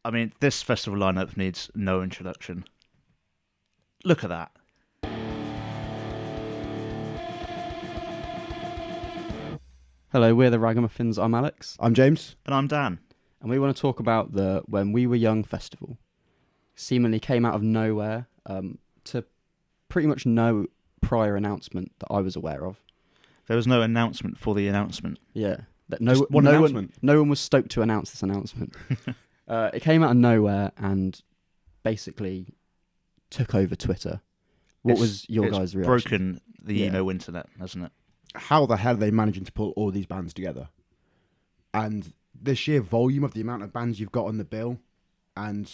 I mean, this festival lineup needs no introduction. Look at that. Hello, we're the Ragamuffins. I'm Alex. I'm James. And I'm Dan. And we want to talk about the When We Were Young festival. Seemingly came out of nowhere to pretty much no prior announcement that I was aware of. There was no announcement for the announcement. Yeah. That Just one announcement. No one was stoked to announce this announcement. It came out of nowhere and basically took over Twitter. What was your guys' reaction? It's broken the emo internet, hasn't it? How the hell are they managing to pull all these bands together? And the sheer volume of the amount of bands you've got on the bill and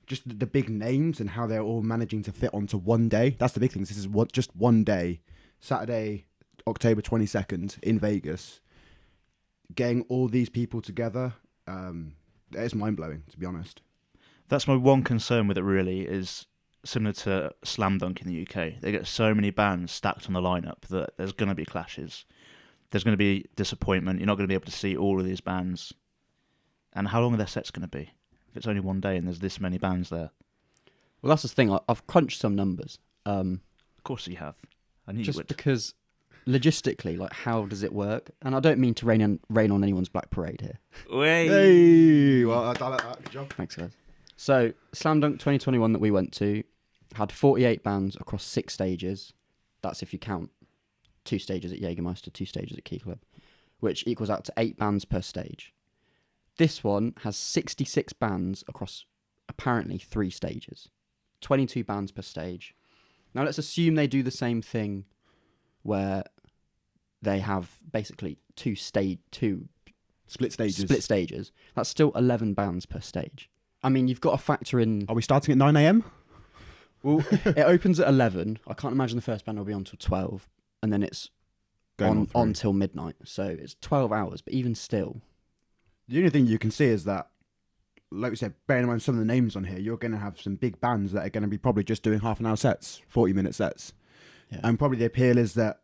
just the big names and how they're all managing to fit onto one day. That's the big thing. This is just one day, Saturday, October 22nd in Vegas. Getting all these people together, it's mind-blowing, to be honest. That's my one concern with it, really, is similar to Slam Dunk in the UK. They get so many bands stacked on the lineup that there's going to be clashes. There's going to be disappointment. You're not going to be able to see all of these bands. And how long are their sets going to be? If it's only one day and there's this many bands there. Well, that's the thing. I've crunched some numbers. Of course you have. I knew you would. Just because logistically, like, how does it work? And I don't mean to rain on anyone's black parade here. Hey! Well, I like that. Good job. Thanks, guys. So, Slam Dunk 2021 that we went to had 48 bands across 6 stages. That's if you count 2 stages at Jägermeister, 2 stages at Key Club, which equals out to 8 bands per stage. This one has 66 bands across apparently 3 stages. 22 bands per stage. Now, let's assume they do the same thing where they have basically 2 split stages. That's still 11 bands per stage. I mean, you've got to factor in... Are we starting at 9 a.m? Well, it opens at 11. I can't imagine the first band will be on till 12. And then it's on till midnight. So it's 12 hours. But even still... The only thing you can see is that, like we said, bearing in mind some of the names on here, you're going to have some big bands that are going to be probably just doing half an hour sets, 40-minute sets. Yeah. And probably the appeal is that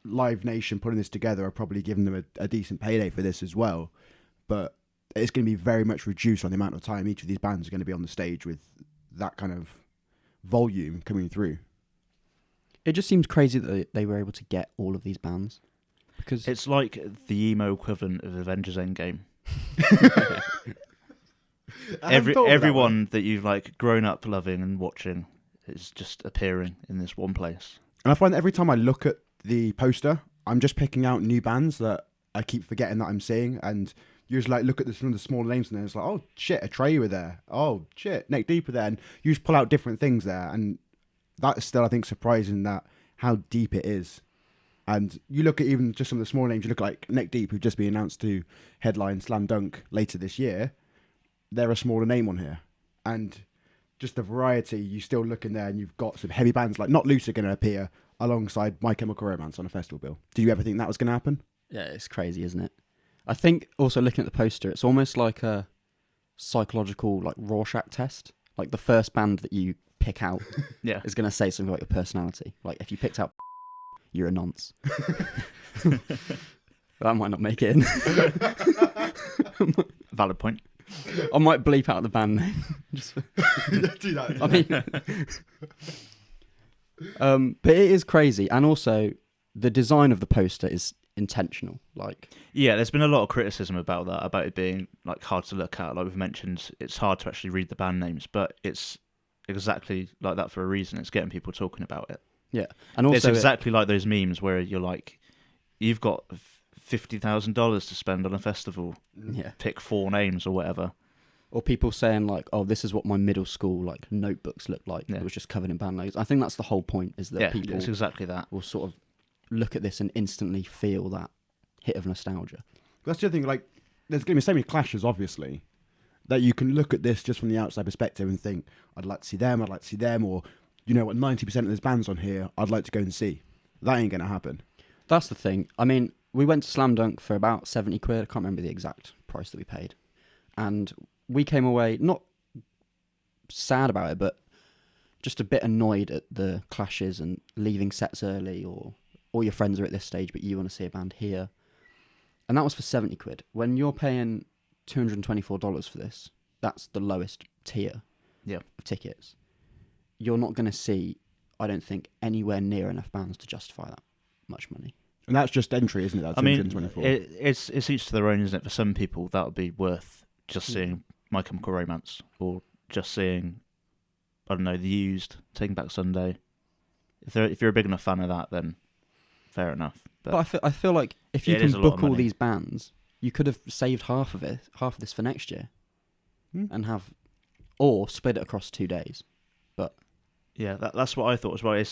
Live Nation putting this together are probably giving them a decent payday for this as well. But it's going to be very much reduced on the amount of time each of these bands are going to be on the stage with that kind of volume coming through. It just seems crazy that they were able to get all of these bands. Because it's like the emo equivalent of Avengers Endgame. Everyone that you've like grown up loving and watching is just appearing in this one place. And I find that every time I look at the poster, I'm just picking out new bands that I keep forgetting that I'm seeing. And you just like look at some of the small names and then it's like, oh shit, Atreyu were there. Oh shit, Neck Deep were there. And you just pull out different things there. And that's still, I think, surprising that how deep it is. And you look at even just some of the small names, you look at like Neck Deep, who've just been announced to headline Slam Dunk later this year. They're a smaller name on here. And just the variety, you still look in there and you've got some heavy bands like Not Loose are going to appear alongside My Chemical Romance on a festival bill. Did you ever think that was going to happen? Yeah, it's crazy, isn't it? I think also looking at the poster, it's almost like a psychological like Rorschach test. Like the first band that you pick out is going to say something about your personality. Like if you picked out you're a nonce. That might not make it in. Valid point. I might bleep out the band name. Do that. I mean, but it is crazy, and also the design of the poster is intentional. Like, yeah, there's been a lot of criticism about that, about it being like hard to look at. Like we've mentioned, it's hard to actually read the band names, but it's exactly like that for a reason. It's getting people talking about it. Yeah, and also it's exactly like those memes where you're like, you've got $50,000 to spend on a festival. Yeah, pick 4 names or whatever. Or people saying like, "Oh, this is what my middle school like notebooks looked like." Yeah. It was just covered in band logos. I think that's the whole point. Is that people it's exactly that will sort of look at this and instantly feel that hit of nostalgia. That's the other thing. Like, there's going to be so many clashes, obviously, that you can look at this just from the outside perspective and think, "I'd like to see them. I'd like to see them," or you know what, 90% of those bands on here, I'd like to go and see. That ain't going to happen. That's the thing. I mean, we went to Slam Dunk for about 70 quid. I can't remember the exact price that we paid. And we came away not sad about it, but just a bit annoyed at the clashes and leaving sets early, or all your friends are at this stage, but you want to see a band here. And that was for 70 quid. When you're paying $224 for this, that's the lowest tier Yeah. of tickets, you're not going to see, I don't think, anywhere near enough bands to justify that much money. And that's just entry, isn't it? That's I mean, 224. it's each to their own, isn't it? For some people, that would be worth just seeing My Chemical Romance, or just seeing, I don't know, The Used, Taking Back Sunday. If you're a big enough fan of that, then fair enough. But I feel like if you it is can a lot of book all money. these bands, you could have saved half of this for next year, and or split it across 2 days. But Yeah, that's what I thought as well.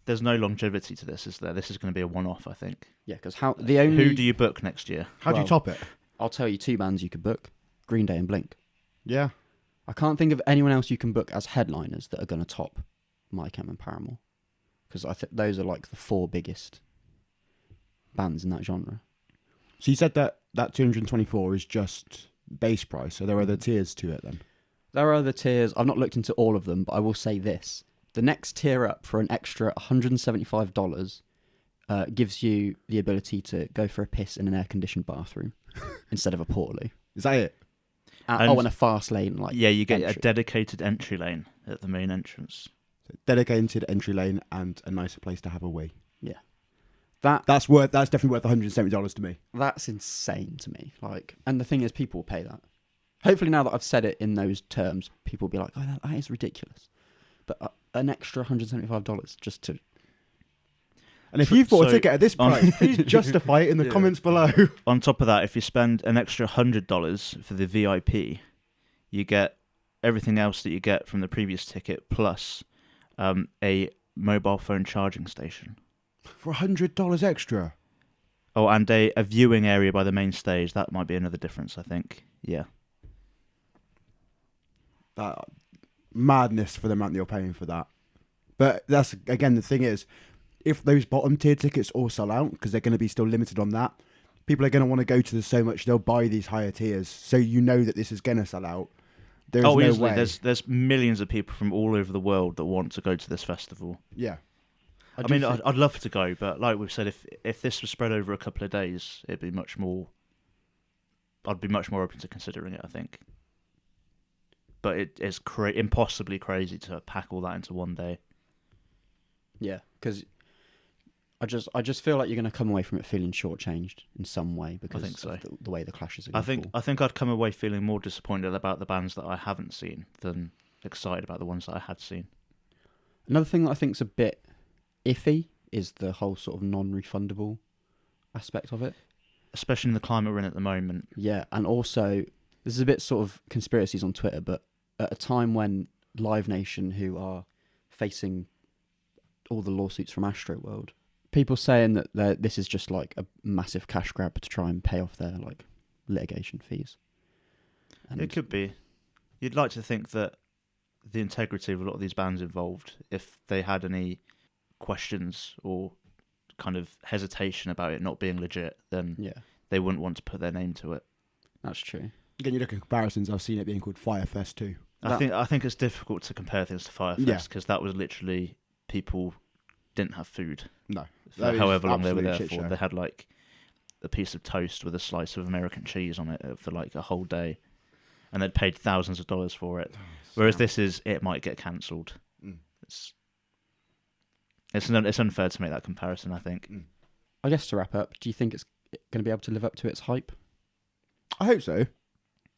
There's no longevity to this, is there? This is going to be a one-off, I think. yeah, because the only Who do you book next year? How do you top it? I'll tell you 2 bands you could book: Green Day and Blink. Yeah. I can't think of anyone else you can book as headliners that are going to top My Chem and Paramore, because I think those are like the 4 biggest bands in that genre. So you said that 224 is just base price, so there are other tiers to it then? There are other tiers. I've not looked into all of them, but I will say this. The next tier up for an extra $175 gives you the ability to go for a piss in an air-conditioned bathroom instead of a portaloo. Is that it? And a fast lane, Yeah, you get entry. a dedicated entry lane at the main entrance. So dedicated entry lane and a nicer place to have a wee. Yeah. That's definitely worth $170 to me. That's insane to me. And the thing is, people will pay that. Hopefully, now that I've said it in those terms, people will be like, "Oh, that is ridiculous." But an extra $175 just to. And if you've bought a So- ticket at this price, please justify it in the Yeah. comments below. On top of that, if you spend an extra $100 for the VIP, you get everything else that you get from the previous ticket, plus a mobile phone charging station. For $100 extra. Oh, and a viewing area by the main stage. That might be another difference, I think. Yeah. That madness for the amount that you're paying for that. But that's, again, the thing is, if those bottom tier tickets all sell out, because they're going to be still limited on that, people are going to want to go to this so much, they'll buy these higher tiers. So you know that this is going to sell out. There's no easily. way. There's millions of people from all over the world that want to go to this festival. Yeah. I mean, I'd love to go, but like we've said, if this was spread over a couple of days, I'd be much more open to considering it, I think. But it is impossibly crazy to pack all that into one day. Yeah, because I just feel like you're going to come away from it feeling shortchanged in some way because think so. of the way the clashes are I going to think I'd come away feeling more disappointed about the bands that I haven't seen than excited about the ones that I had seen. Another thing that I think's a bit iffy is the whole sort of non-refundable aspect of it. Especially in the climate we're in at the moment. Yeah, and also this is a bit sort of conspiracies on Twitter, but at a time when Live Nation, who are facing all the lawsuits from Astroworld, people saying that this is just like a massive cash grab to try and pay off their like litigation fees. And It could be. You'd like to think that the integrity of a lot of these bands involved, if they had any questions or kind of hesitation about it not being legit, then yeah, they wouldn't want to put their name to it. that's true. Again, you look at comparisons, I've seen it being called Firefest too. I think it's difficult to compare things to Firefest Yeah. because that was literally people didn't have food No. for That is however long they were absolute there shit for. show. They had like a piece of toast with a slice of American cheese on it for like a whole day, and they'd paid thousands of dollars for it. Whereas this is, it might get cancelled. Mm. It's unfair to make that comparison, I think. I guess to wrap up, do you think it's going to be able to live up to its hype? I hope so.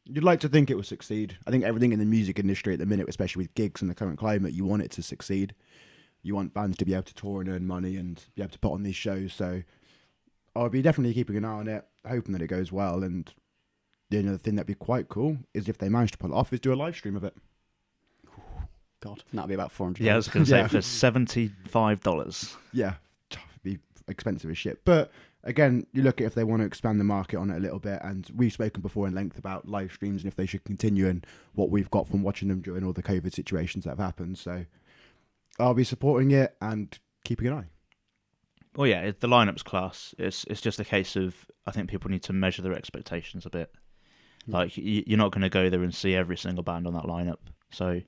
You'd like to think it will succeed. I think everything in the music industry at the minute, especially with gigs and the current climate, you want it to succeed. You want bands to be able to tour and earn money and be able to put on these shows. So I'll be definitely keeping an eye on it, hoping that it goes well. And the only other thing that'd be quite cool is if they manage to pull it off, is do a live stream of it. God, that'd be about $400. Yeah, I was going to say Yeah. for $75. Yeah, it'd be expensive as shit. But again, you look at if they want to expand the market on it a little bit, and we've spoken before in length about live streams and if they should continue and what we've got from watching them during all the COVID situations that have happened. So I'll be supporting it and keeping an eye. Well, yeah, the lineup's class. It's just a case of, I think people need to measure their expectations a bit. Yeah. Like you're not going to go there and see every single band on that lineup. So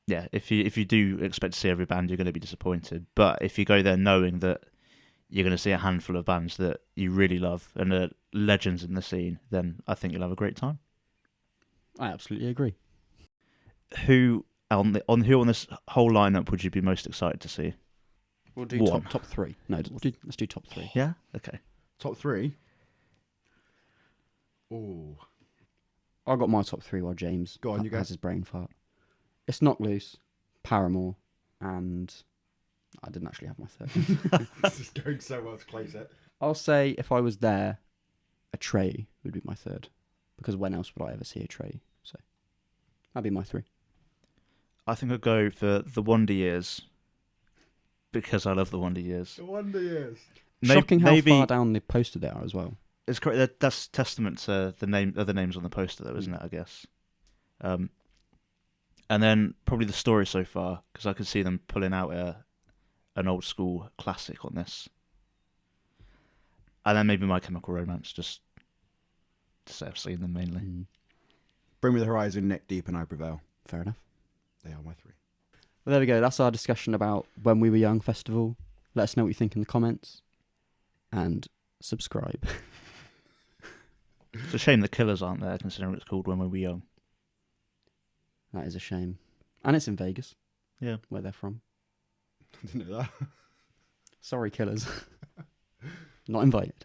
yeah, if you do expect to see every band, you're going to be disappointed. But if you go there knowing that you're going to see a handful of bands that you really love and are legends in the scene, then I think you'll have a great time. I absolutely agree. Who on this whole lineup would you be most excited to see? We'll do One. top three. No, let's do top three. Yeah. Okay. Top three. Oh, I got my top three while James Go on, you go. has his brain fart. It's Knock Loose, Paramore, and I didn't actually have my third. this is going so well to close it. I'll say if I was there, a Trey would be my third. Because when else would I ever see a Trey? So that'd be my three. I think I'd go for the Wonder Years because I love the Wonder Years. The Wonder Years. Shocking how maybe far down the poster they are as well. it's correct. That's testament to the other names on the poster, though, isn't it? I guess. And then probably the Story so far, because I could see them pulling out an old school classic on this. And then maybe My Chemical Romance, just to say I've seen them mainly. Bring Me the Horizon, Neck Deep, and I Prevail. Fair enough. They are my three. Well, there we go. That's our discussion about When We Were Young Festival. Let us know what you think in the comments. And subscribe. It's a shame the Killers aren't there, considering it's called When We Were Young. That is a shame. And it's in Vegas. Yeah. Where they're from. I didn't know that. Sorry, Killers. Not invited.